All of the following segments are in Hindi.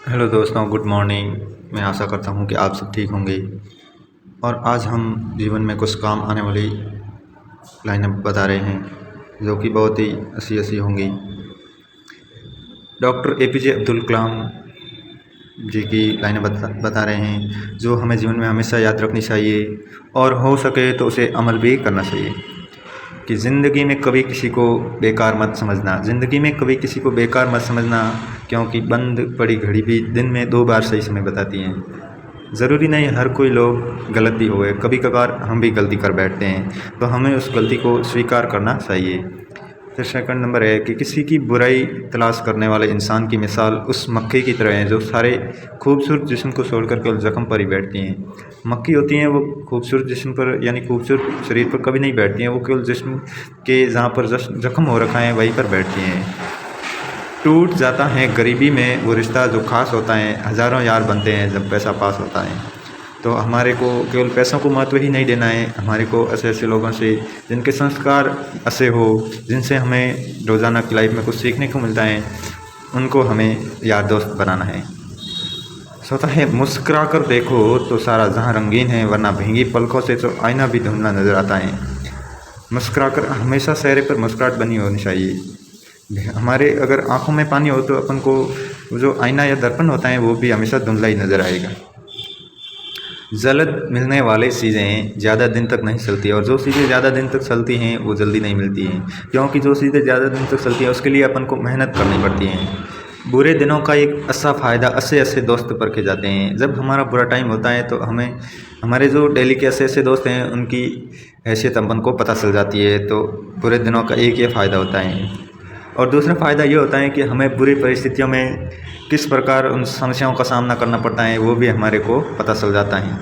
हेलो दोस्तों, गुड मॉर्निंग। मैं आशा करता हूँ कि आप सब ठीक होंगे। और आज हम जीवन में कुछ काम आने वाली लाइनें बता रहे हैं जो कि बहुत ही हंसी हंसी होंगी। डॉक्टर एपीजे अब्दुल कलाम जी की लाइनें बता रहे हैं जो हमें जीवन में हमेशा याद रखनी चाहिए और हो सके तो उसे अमल भी करना चाहिए कि ज़िंदगी में कभी किसी को बेकार मत समझना। ज़िंदगी में कभी किसी को बेकार मत समझना, क्योंकि बंद पड़ी घड़ी भी दिन में 2 बार सही समय बताती हैं। ज़रूरी नहीं हर कोई लोग गलती होए, कभी कभार हम भी गलती कर बैठते हैं, तो हमें उस गलती को स्वीकार करना चाहिए। फिर सेकंड नंबर है कि किसी की बुराई तलाश करने वाले इंसान की मिसाल उस मक्खी की तरह है जो सारे खूबसूरत जिस्म को छोड़कर केवल जख्म पर ही बैठती हैं। मक्खी होती हैं वो खूबसूरत जिस्म पर यानी खूबसूरत शरीर पर कभी नहीं बैठती हैं, वो केवल जिस्म के जहाँ पर जख्म हो रखा है वहीं पर बैठती हैं। टूट जाता है गरीबी में वो रिश्ता जो खास होता है, हज़ारों यार बनते हैं जब पैसा पास होता है। तो हमारे को केवल पैसों को महत्व ही नहीं देना है, हमारे को ऐसे ऐसे लोगों से जिनके संस्कार ऐसे हो, जिनसे हमें रोज़ाना की लाइफ में कुछ सीखने को मिलता है, उनको हमें यार दोस्त बनाना है। सोता है मुस्कुरा कर देखो तो सारा जहां रंगीन है, वरना भींगी पलकों से तो आईना भी धुंधला नज़र आता है। मुस्कुरा कर हमेशा चेहरे पर मुस्कुराहट बनी होनी चाहिए। हमारे अगर आंखों में पानी हो तो अपन को जो आईना या दर्पण होता है वो भी हमेशा धुंधला ही नज़र आएगा। जल्द मिलने वाली चीज़ें ज़्यादा दिन तक नहीं चलती और जो चीज़ें ज़्यादा दिन तक चलती हैं वो जल्दी नहीं मिलती हैं, क्योंकि जो चीज़ें ज़्यादा दिन तक चलती हैं उसके लिए अपन को मेहनत करनी पड़ती है। बुरे दिनों का एक अच्छा फ़ायदा ऐसे ऐसे दोस्त परखे जाते हैं। जब हमारा बुरा टाइम होता है तो हमें हमारे जो डेली के ऐसे ऐसे दोस्त हैं उनकी हैसियत अपन को पता चल जाती है। तो बुरे दिनों का एक ये फ़ायदा होता है। और दूसरा फ़ायदा ये होता है कि हमें बुरी परिस्थितियों में किस प्रकार उन समस्याओं का सामना करना पड़ता है वो भी हमारे को पता चल जाता है।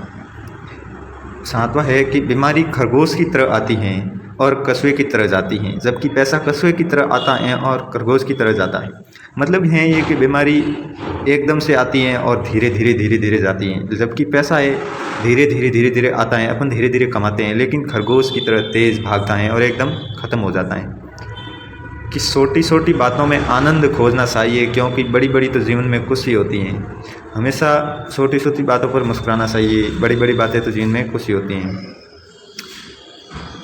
सातवां है कि बीमारी खरगोश की तरह आती है और कछुए की तरह जाती हैं, जबकि पैसा कछुए की तरह आता है और खरगोश की तरह जाता है। मतलब है ये कि बीमारी एकदम से आती है और धीरे धीरे धीरे धीरे जाती हैं, जबकि पैसा है धीरे धीरे आता है, अपन धीरे धीरे कमाते हैं, लेकिन खरगोश की तरह तेज़ भागता है और एकदम ख़त्म हो जाता है। कि छोटी छोटी बातों में आनंद खोजना चाहिए, क्योंकि बड़ी बड़ी तो जीवन में खुशी होती हैं। हमेशा छोटी छोटी बातों पर मुस्कुराना चाहिए, बड़ी बड़ी बातें तो जीवन में खुशी होती हैं।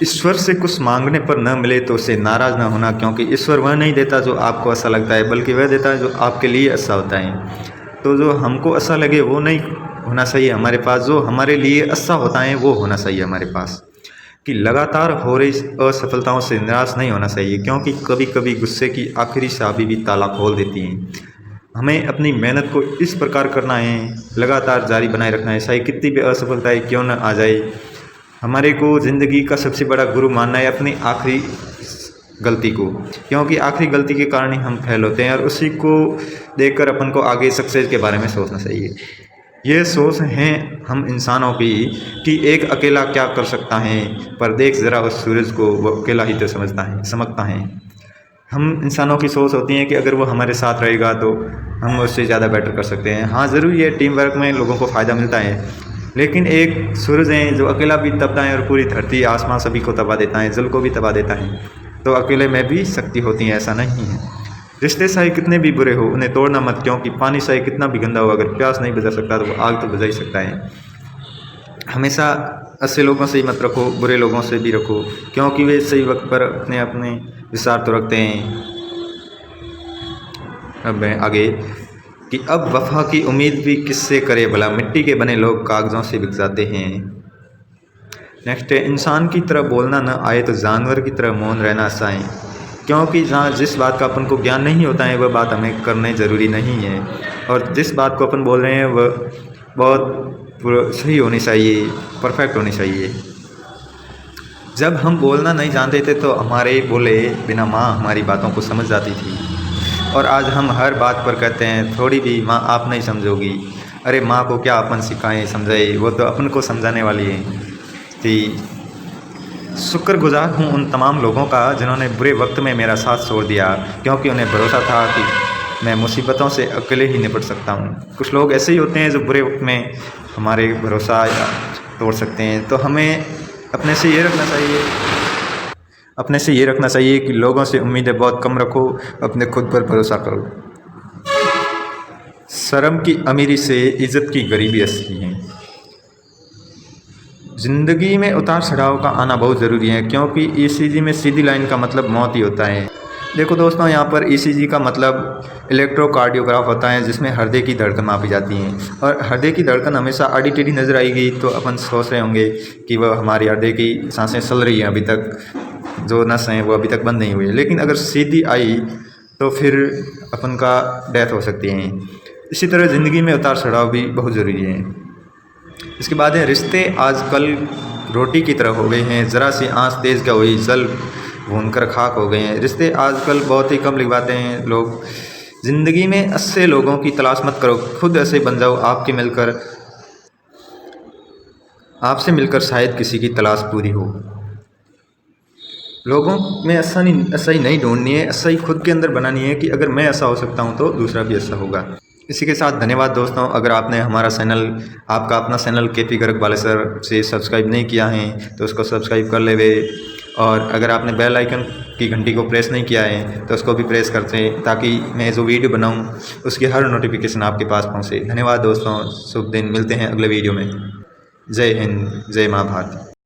ईश्वर से कुछ मांगने पर न मिले तो उससे नाराज़ न होना, क्योंकि ईश्वर वह नहीं देता जो आपको अच्छा लगता है, बल्कि वह देता है जो आपके लिए अच्छा होता है। तो जो हमको अच्छा लगे वो नहीं होना चाहिए हमारे पास, जो हमारे लिए अच्छा होता है वो होना चाहिए हमारे पास। कि लगातार हो रही असफलताओं से निराश नहीं होना चाहिए, क्योंकि कभी कभी गुस्से की आखिरी चाबी भी ताला खोल देती हैं। हमें अपनी मेहनत को इस प्रकार करना है, लगातार जारी बनाए रखना है, चाहे कितनी भी असफलताएं क्यों न आ जाए। हमारे को ज़िंदगी का सबसे बड़ा गुरु मानना है अपनी आखिरी गलती को, क्योंकि आखिरी गलती के कारण ही हम फेल होते हैं और उसी को देखकर अपन को आगे सक्सेस के बारे में सोचना चाहिए। ये सोच हैं हम इंसानों की कि एक अकेला क्या कर सकता है, पर देख ज़रा उस सूरज को, वो अकेला ही तो समझता है। हम इंसानों की सोच होती है कि अगर वो हमारे साथ रहेगा तो हम उससे ज़्यादा बेटर कर सकते हैं। हाँ, ज़रूरी है टीम वर्क में लोगों को फ़ायदा मिलता है, लेकिन एक सूरज है जो अकेला भी तपता है और पूरी धरती आसमान सभी को तबा देता है, जल को भी तबा देता है। तो अकेले में भी शक्ति होती है, ऐसा नहीं है। रिश्ते चाहे कितने भी बुरे हो उन्हें तोड़ना मत, क्योंकि पानी चाहे कितना भी गंदा हो, अगर प्यास नहीं बुझा सकता तो वो आग तो बुझा ही सकता है। हमेशा अच्छे लोगों से ही मत रखो, बुरे लोगों से भी रखो, क्योंकि वे सही वक्त पर अपने अपने विचार तो रखते हैं। अब मैं आगे कि अब वफा की उम्मीद भी किससे करे भला, मिट्टी के बने लोग कागज़ों से बिक जाते हैं। नेक्स्ट है इंसान की तरह बोलना न आए तो जानवर की तरह मौन रहना चाहिए, क्योंकि जहाँ जिस बात का अपन को ज्ञान नहीं होता है वह बात हमें करने ज़रूरी नहीं है, और जिस बात को अपन बोल रहे हैं वह बहुत सही होनी चाहिए, परफेक्ट होनी चाहिए। जब हम बोलना नहीं जानते थे तो हमारे बोले बिना माँ हमारी बातों को समझ जाती थी, और आज हम हर बात पर कहते हैं थोड़ी भी माँ आप नहीं समझोगी। अरे माँ को क्या अपन सिखाएं समझाएं, वो तो अपन को समझाने वाली है। कि शुक्रगुजार हूँ उन तमाम लोगों का जिन्होंने बुरे वक्त में मेरा साथ छोड़ दिया, क्योंकि उन्हें भरोसा था कि मैं मुसीबतों से अकेले ही निपट सकता हूँ। कुछ लोग ऐसे ही होते हैं जो बुरे वक्त में हमारे भरोसा तोड़ सकते हैं। तो हमें अपने से ये रखना चाहिए कि लोगों से उम्मीदें बहुत कम रखो, अपने खुद पर भरोसा करो। शर्म की अमीरी से इज़्ज़त की गरीबी असली है। ज़िंदगी में उतार चढ़ाव का आना बहुत ज़रूरी है, क्योंकि ईसीजी में सीधी लाइन का मतलब मौत ही होता है। देखो दोस्तों, यहाँ पर ईसीजी का मतलब इलेक्ट्रोकार्डियोग्राफ होता है, जिसमें हृदय की धड़कन मापी जाती है। और हृदय की धड़कन हमेशा आड़ी टेढ़ी नज़र आएगी तो अपन सोच रहे होंगे कि वह हमारी हृदय की सांसें चल रही हैं, अभी तक जो नस हैं वो अभी तक बंद नहीं हुई है। लेकिन अगर सीधी आई तो फिर अपन का डेथ हो सकती है। इसी तरह ज़िंदगी में उतार चढ़ाव भी बहुत ज़रूरी है। इसके बाद है रिश्ते आजकल रोटी की तरह हो गए हैं, ज़रा सी आंच तेज़ क्या हुई जल भूनकर खाक हो गए हैं। रिश्ते आजकल बहुत ही कम लिखवाते हैं लोग। ज़िंदगी में अच्छे लोगों की तलाश मत करो, खुद ऐसे बन जाओ। आपसे मिलकर शायद किसी की तलाश पूरी हो। लोगों में अच्छाई नहीं ढूंढनी है, अच्छाई खुद के अंदर बनानी है कि अगर मैं ऐसा हो सकता हूँ तो दूसरा भी ऐसा होगा। इसी के साथ धन्यवाद दोस्तों। अगर आपने हमारा चैनल, आपका अपना चैनल केपी गर्ग बालेसर से सब्सक्राइब नहीं किया है तो उसको सब्सक्राइब कर लेवे। और अगर आपने बेल आइकन की घंटी को प्रेस नहीं किया है तो उसको भी प्रेस करते, ताकि मैं जो वीडियो बनाऊं उसकी हर नोटिफिकेशन आपके पास पहुंचे। धन्यवाद दोस्तों, शुभ दिन। मिलते हैं अगले वीडियो में। जय हिंद, जय माँ भारती।